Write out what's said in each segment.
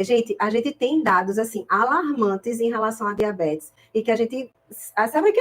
Gente, a gente tem dados, assim, alarmantes em relação à diabetes. E que a gente... Sabe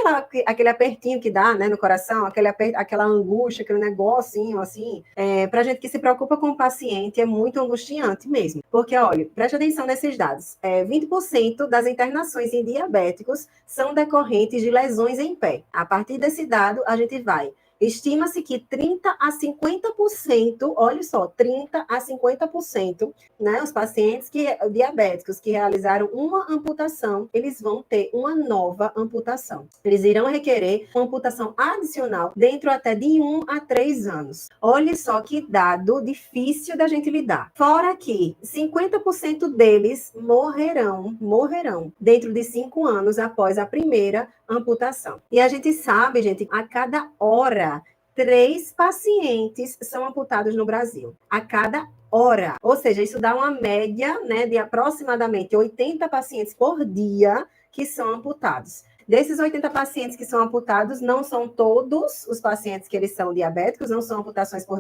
aquele apertinho que dá, né, no coração? Aquela angústia, aquele negocinho, assim? Para a gente que se preocupa com o paciente, é muito angustiante mesmo. Porque, olha, preste atenção nesses dados. 20% das internações em diabéticos são decorrentes de lesões em pé. A partir desse dado, a gente vai... Estima-se que 30 a 50%, olha só, 30 a 50%, né, os pacientes diabéticos que realizaram uma amputação, eles vão ter uma nova amputação. Eles irão requerer uma amputação adicional dentro até de 1 a 3 anos. Olha só que dado difícil da gente lidar. Fora que 50% deles morrerão dentro de 5 anos após a primeira amputação. E a gente sabe, gente, a cada hora, 3 pacientes são amputados no Brasil. A cada hora. Ou seja, isso dá uma média, né, de aproximadamente 80 pacientes por dia que são amputados. Desses 80 pacientes que são amputados, não são todos os pacientes que eles são diabéticos, não são amputações por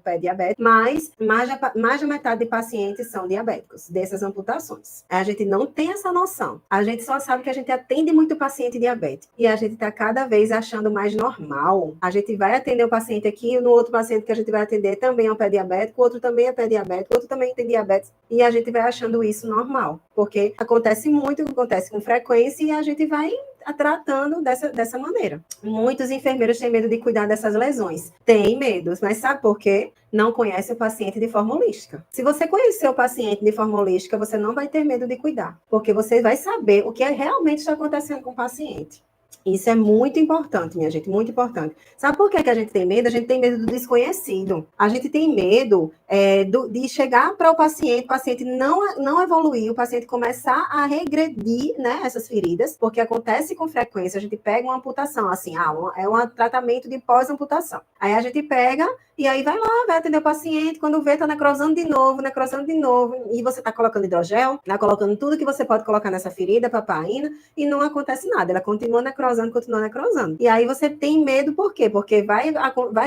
pé diabético, mas mais da metade de pacientes são diabéticos, dessas amputações. A gente não tem essa noção. A gente só sabe que a gente atende muito paciente diabético. E a gente está cada vez achando mais normal. A gente vai atender o paciente aqui, e no outro paciente que a gente vai atender também é um pé diabético, o outro também é pé diabético, o outro também tem diabetes. E a gente vai achando isso normal. Porque acontece muito, acontece com frequência, e a gente vai tratando dessa maneira. Muitos enfermeiros têm medo de cuidar dessas lesões. Tem medo, mas sabe por quê? Não conhece o paciente de forma holística. Se você conhecer o paciente de forma holística, você não vai ter medo de cuidar, porque você vai saber o que realmente está acontecendo com o paciente. Isso é muito importante, minha gente, muito importante. Sabe por que a gente tem medo? A gente tem medo do desconhecido. A gente tem medo de chegar para o paciente não evoluir, o paciente começar a regredir, né, essas feridas, porque acontece com frequência. A gente pega uma amputação, assim, é um tratamento de pós-amputação. Aí a gente pega e aí vai lá, vai atender o paciente, quando vê, tá necrosando de novo, e você tá colocando hidrogel, tá colocando tudo que você pode colocar nessa ferida, papaina, e não acontece nada, ela continua necrosando. E aí você tem medo, por quê? Porque vai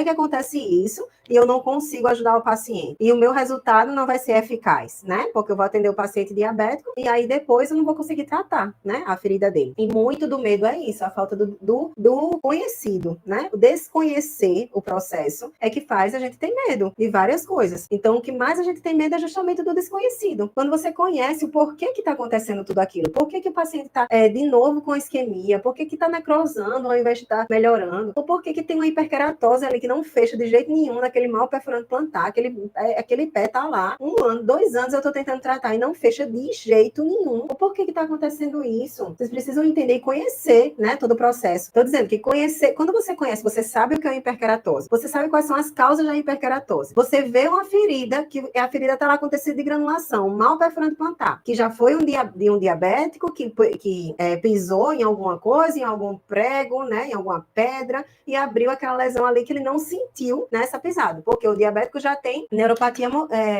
que acontece isso, e eu não consigo ajudar o paciente. E o meu resultado não vai ser eficaz, né? Porque eu vou atender o paciente diabético, e aí depois eu não vou conseguir tratar, né, a ferida dele. E muito do medo é isso, a falta do conhecido, né? O desconhecer o processo é que faz a gente ter medo de várias coisas. Então, o que mais a gente tem medo é justamente do desconhecido. Quando você conhece o porquê que está acontecendo tudo aquilo, por que o paciente está de novo com isquemia, por que está necrosando ao invés de estar melhorando, ou por que tem uma hiperkeratose ali que não fecha de jeito nenhum naquele mal perfurante plantar, aquele pé está lá, 1 ano, 2 anos eu estou tentando tratar e não fecha de jeito nenhum. O porquê que está acontecendo isso? Vocês precisam entender e conhecer, né, todo o processo. Estou dizendo que conhecer, quando você conhece, você sabe o que é hiperkeratose, você sabe quais são as causas da hiperkeratose. Você vê uma ferida, que a ferida está lá com tecido de granulação, um mal perfurante plantar, que já foi de um diabético que pisou em alguma coisa, em algum prego, né, em alguma pedra, e abriu aquela lesão ali que ele não sentiu nessa pisada, porque o diabético já tem neuropatia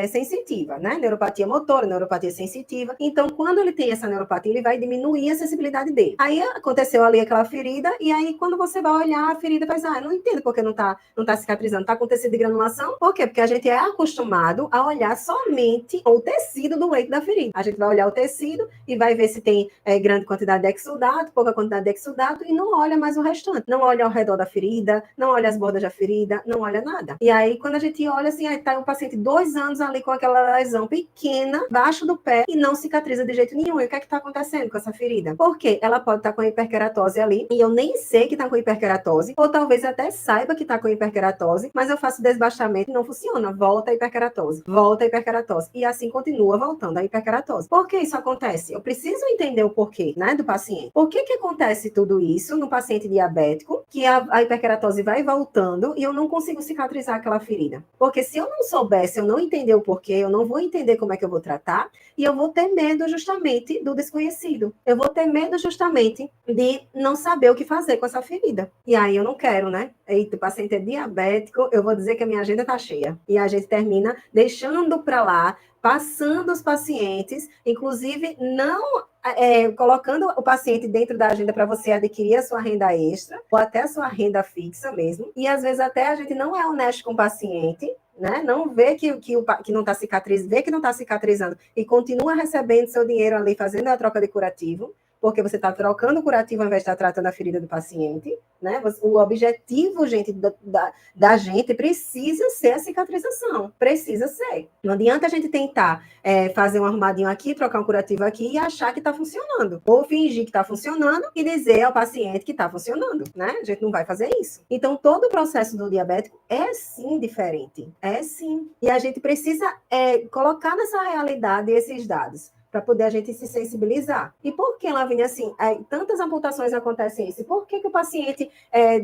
sensitiva, né, neuropatia motora, neuropatia sensitiva. Então, quando ele tem essa neuropatia, ele vai diminuir a sensibilidade dele. Aí aconteceu ali aquela ferida, e aí quando você vai olhar a ferida, vai dizer, eu não entendo porque não tá cicatrizando, tá com tecido de granulação. Por quê? Porque a gente é acostumado a olhar somente o tecido do leito da ferida. A gente vai olhar o tecido e vai ver se tem grande quantidade de exudato, pouca quantidade de exudato, e não olha mais o restante. Não olha ao redor da ferida, não olha as bordas da ferida, não olha nada. E aí, quando a gente olha assim, aí tá o paciente 2 anos ali com aquela lesão pequena, baixo do pé, e não cicatriza de jeito nenhum. E o que é que tá acontecendo com essa ferida? Porque ela pode estar com hiperkeratose ali, e eu nem sei que tá com hiperkeratose, ou talvez até saiba que tá com hiperkeratose, mas eu faço desbastamento e não funciona. Volta a hiperkeratose. E assim continua voltando a hiperkeratose. Por que isso acontece? Eu preciso entender o porquê, né, do paciente. Por que acontece tudo isso no paciente diabético, que a hiperkeratose vai voltando e eu não consigo cicatrizar aquela ferida? Porque se eu não soubesse, eu não entender o porquê, eu não vou entender como é que eu vou tratar, e eu vou ter medo justamente do desconhecido. Eu vou ter medo justamente de não saber o que fazer com essa ferida. E aí eu não quero, né? Eita, o paciente é diabético, eu vou dizer que a minha agenda tá cheia. E a gente termina deixando para lá passando os pacientes, inclusive não colocando o paciente dentro da agenda para você adquirir a sua renda extra, ou até a sua renda fixa mesmo, e às vezes até a gente não é honesto com o paciente, né? Não vê que não está cicatrizando, vê que não está cicatrizando e continua recebendo seu dinheiro ali, fazendo a troca de curativo, porque você está trocando o curativo ao invés de estar tratando a ferida do paciente, né? O objetivo, gente, da gente precisa ser a cicatrização, precisa ser. Não adianta a gente tentar fazer um arrumadinho aqui, trocar um curativo aqui e achar que está funcionando, ou fingir que está funcionando e dizer ao paciente que está funcionando, né? A gente não vai fazer isso. Então, todo o processo do diabético é sim diferente, é sim. E a gente precisa colocar nessa realidade esses dados, para poder a gente se sensibilizar. E por que, Lavínia, assim, tantas amputações acontecem isso? Por que o paciente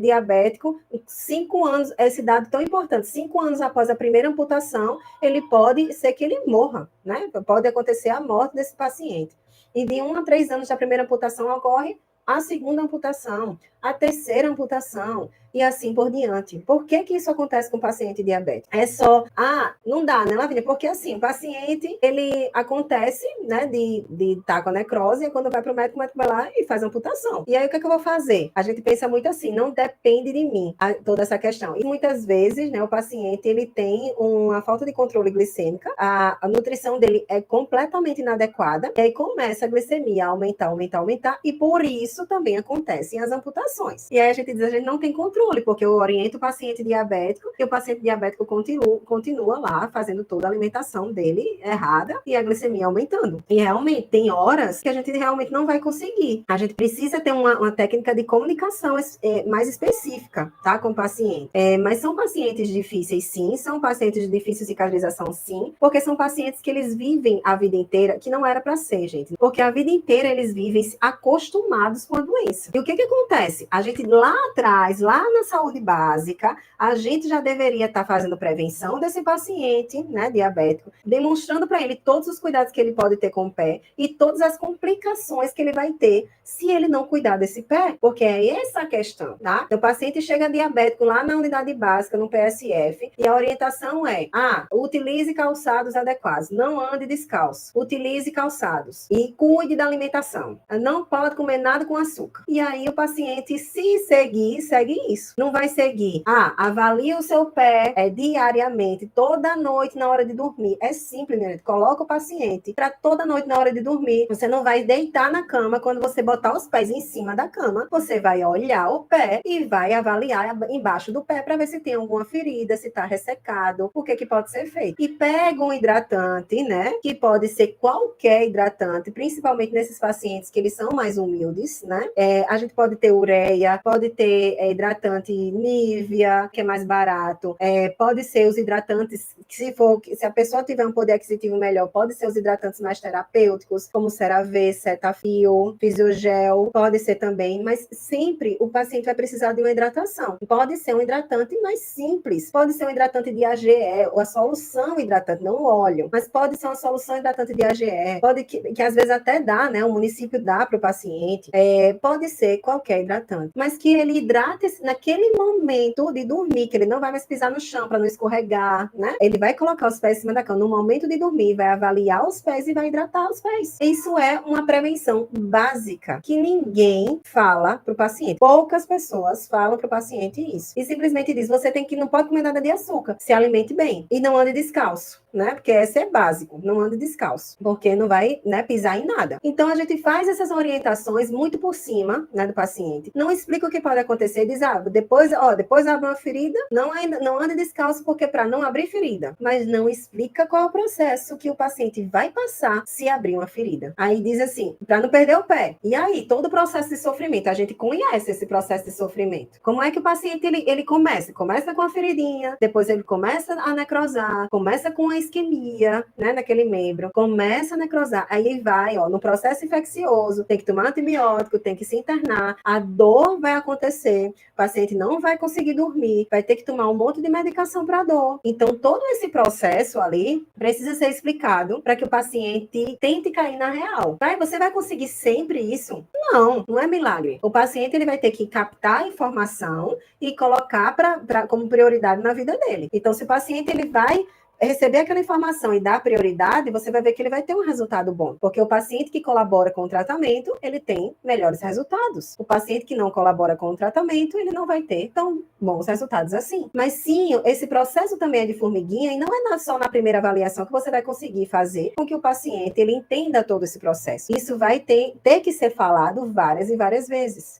diabético, 5 anos, esse dado tão importante, 5 anos após a primeira amputação, ele pode ser que ele morra, né? Pode acontecer a morte desse paciente. E de 1 a 3 anos da primeira amputação ocorre a segunda amputação, a terceira amputação, e assim por diante. Por que isso acontece com o paciente diabético? É só, não dá, né, Lavínia? Porque assim, o paciente, ele acontece, né, de estar com a necrose, e quando vai para o médico vai lá e faz a amputação. E aí, o que eu vou fazer? A gente pensa muito assim, não depende de mim, toda essa questão. E muitas vezes, né, o paciente, ele tem uma falta de controle glicêmica, a nutrição dele é completamente inadequada, e aí começa a glicemia a aumentar, e por isso também acontecem as amputações. E aí a gente diz, a gente não tem controle, porque eu oriento o paciente diabético e o paciente diabético continua lá fazendo toda a alimentação dele errada e a glicemia aumentando. E realmente tem horas que a gente realmente não vai conseguir. A gente precisa ter uma técnica de comunicação mais específica, tá, com o paciente. Mas são pacientes difíceis, sim, são pacientes de difícil cicatrização, sim, porque são pacientes que eles vivem a vida inteira, que não era para ser, gente, porque a vida inteira eles vivem acostumados com a doença. E o que acontece? A gente lá atrás, lá na saúde básica, a gente já deveria estar fazendo prevenção desse paciente, né, diabético, demonstrando para ele todos os cuidados que ele pode ter com o pé e todas as complicações que ele vai ter se ele não cuidar desse pé, porque é essa a questão, tá? Então, o paciente chega diabético lá na unidade básica, no PSF, e a orientação é, utilize calçados adequados, não ande descalço, utilize calçados e cuide da alimentação, não pode comer nada com açúcar. E aí o paciente, se seguir, segue isso. Não vai seguir, avalie o seu pé diariamente, toda noite na hora de dormir. É simples, minha gente. Coloca o paciente para toda noite na hora de dormir. Você não vai deitar na cama, quando você botar os pés em cima da cama, você vai olhar o pé e vai avaliar embaixo do pé para ver se tem alguma ferida, se está ressecado, o que pode ser feito. E pega um hidratante, né, que pode ser qualquer hidratante, principalmente nesses pacientes que eles são mais humildes, né? A gente pode ter ureia, pode ter hidratante Nivea, que é mais barato, pode ser os hidratantes, se a pessoa tiver um poder aquisitivo melhor, pode ser os hidratantes mais terapêuticos, como CeraVe, Cetaphil, Fisiogel, pode ser também, mas sempre o paciente vai precisar de uma hidratação. Pode ser um hidratante mais simples, pode ser um hidratante de AGE, ou a solução hidratante, não o óleo, mas pode ser uma solução hidratante de AGE, pode que às vezes até dá, né, o município dá para o paciente, pode ser qualquer hidratante, mas que ele hidrate naquele momento de dormir, que ele não vai mais pisar no chão para não escorregar, né? Ele vai colocar os pés em cima da cama no momento de dormir, vai avaliar os pés e vai hidratar os pés. Isso é uma prevenção básica que ninguém fala para o paciente. Poucas pessoas falam para o paciente isso. E simplesmente diz, não pode comer nada de açúcar, se alimente bem e não ande descalço, né? Porque esse é básico, não ande descalço, porque não vai, né, pisar em nada. Então a gente faz essas orientações muito por cima, né, do paciente. Não explica o que pode acontecer, diz, depois abre uma ferida, não ande descalço porque para não abrir ferida, mas não explica qual é o processo que o paciente vai passar se abrir uma ferida. Aí diz assim, para não perder o pé. E aí, todo o processo de sofrimento, a gente conhece esse processo de sofrimento. Como é que o paciente ele começa? Começa com a feridinha, depois ele começa a necrosar, começa com a isquemia, né, naquele membro, começa a necrosar, aí ele vai, no processo infeccioso, tem que tomar antibiótico, tem que se internar, a dor vai acontecer, o paciente não vai conseguir dormir, vai ter que tomar um monte de medicação para dor. Então, todo esse processo ali precisa ser explicado para que o paciente tente cair na real. Você vai conseguir sempre isso? Não é milagre. O paciente ele vai ter que captar a informação e colocar como prioridade na vida dele. Então, se o paciente ele vai receber aquela informação e dar prioridade, você vai ver que ele vai ter um resultado bom. Porque o paciente que colabora com o tratamento, ele tem melhores resultados. O paciente que não colabora com o tratamento, ele não vai ter tão bons resultados assim. Mas sim, esse processo também é de formiguinha e não é só na primeira avaliação que você vai conseguir fazer com que o paciente ele entenda todo esse processo. Isso vai ter que ser falado várias e várias vezes.